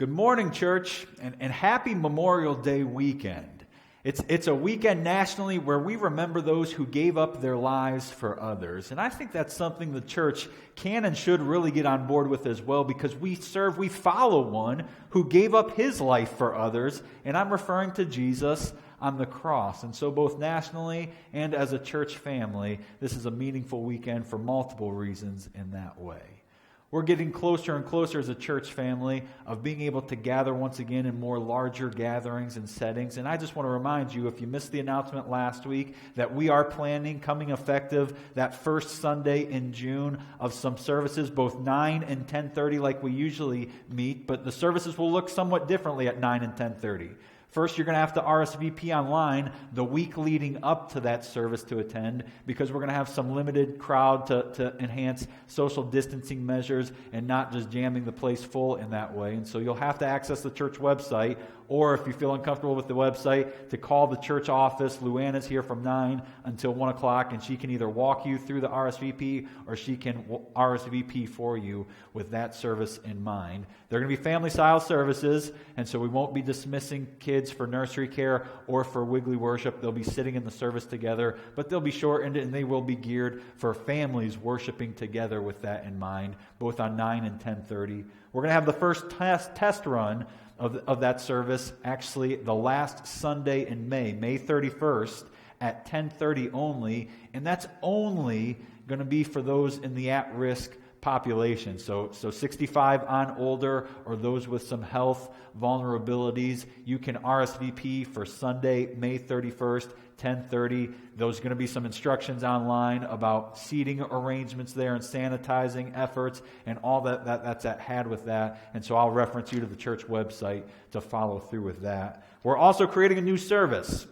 Good morning, church, and happy Memorial Day weekend. It's a weekend nationally where we remember those who gave up their lives for others. And I think that's something the church can and should really get on board with as well, because we follow one who gave up his life for others, and I'm referring to Jesus on the cross. And so both nationally and as a church family, this is a meaningful weekend for multiple reasons in that way. We're getting closer and closer as a church family of being able to gather once again in more larger gatherings and settings. And I just want to remind you, if you missed the announcement last week, that we are planning, coming effective that first Sunday in June, of some services, both 9 and 10:30 like we usually meet, but the services will look somewhat differently at 9 and 10:30. First, you're going to have to RSVP online the week leading up to that service to attend, because we're going to have some limited crowd to enhance social distancing measures and not just jamming the place full in that way. And so you'll have to access the church website, or if you feel uncomfortable with the website, to call the church office. Luann is here from 9 until 1 o'clock, and she can either walk you through the RSVP or she can RSVP for you with that service in mind. They're going to be family-style services, and so we won't be dismissing kids for nursery care or for Wiggly worship. They'll be sitting in the service together, but they'll be shortened, and they will be geared for families worshiping together with that in mind, both on 9 and 10:30. We're going to have the first test run of that service, actually the last Sunday in May 31st at 10:30 only, and that's only going to be for those in the at-risk population. So 65 on older, or those with some health vulnerabilities. You can RSVP for Sunday, May 31st, 10:30. There's going to be some instructions online about seating arrangements there and sanitizing efforts and all that's had with that. And so I'll reference you to the church website to follow through with that. We're also creating a new service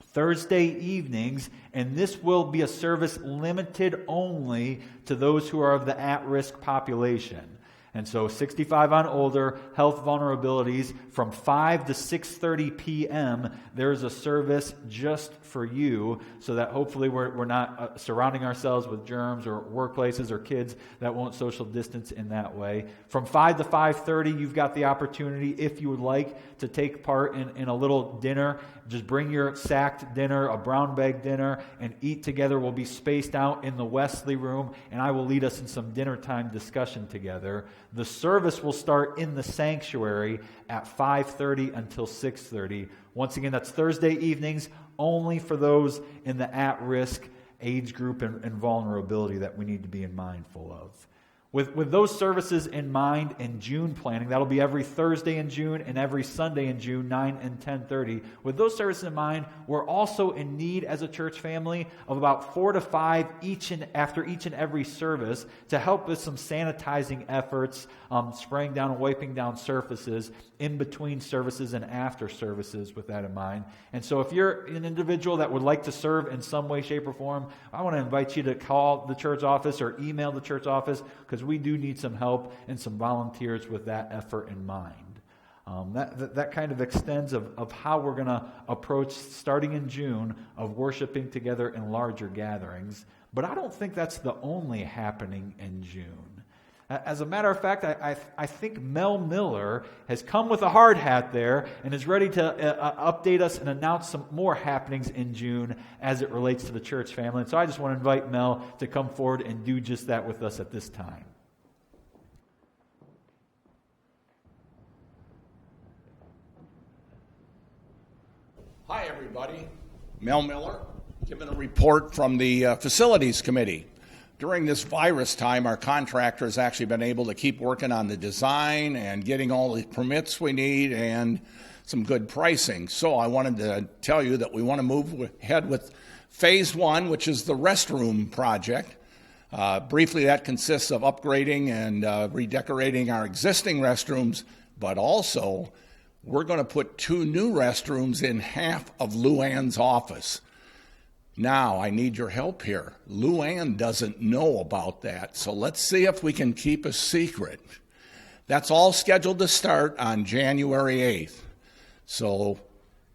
Thursday evenings, and this will be a service limited only to those who are of the at-risk population. And so 65 on older, health vulnerabilities, from 5 to 6:30 p.m., there's a service just for you, so that hopefully we're not surrounding ourselves with germs or workplaces or kids that won't social distance in that way. From 5 to 5:30, you've got the opportunity, if you would like, to take part in a little dinner. Just bring your sacked dinner, a brown bag dinner, and eat together. We'll be spaced out in the Wesley room, and I will lead us in some dinner time discussion together. The service will start in the sanctuary at 5:30 until 6:30. Once again, that's Thursday evenings, only for those in the at-risk age group and vulnerability that we need to be mindful of. With those services in mind in June planning, that'll be every Thursday in June and every Sunday in June, 9 and 10:30. With those services in mind, we're also in need as a church family of about 4 to 5 after each and every service to help with some sanitizing efforts, spraying down and wiping down surfaces in between services and after services with that in mind. And so if you're an individual that would like to serve in some way, shape, or form, I want to invite you to call the church office or email the church office, because we do need some help and some volunteers with that effort in mind. That kind of extends of how we're going to approach, starting in June, of worshiping together in larger gatherings. But I don't think that's the only happening in June. As a matter of fact, I think Mel Miller has come with a hard hat there and is ready to update us and announce some more happenings in June as it relates to the church family. And so I just want to invite Mel to come forward and do just that with us at this time. Hi, everybody. Mel Miller, giving a report from the Facilities Committee. During this virus time, our contractor has actually been able to keep working on the design and getting all the permits we need and some good pricing. So I wanted to tell you that we want to move ahead with Phase 1, which is the restroom project. Briefly, that consists of upgrading and redecorating our existing restrooms, but also we're going to put 2 new restrooms in half of Luann's office. Now, I need your help here. Luann doesn't know about that, so let's see if we can keep a secret. That's all scheduled to start on January 8th, so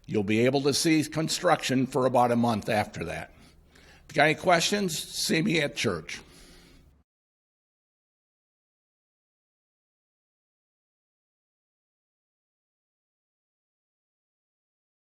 you'll be able to see construction for about a month after that. If you got any questions, see me at church.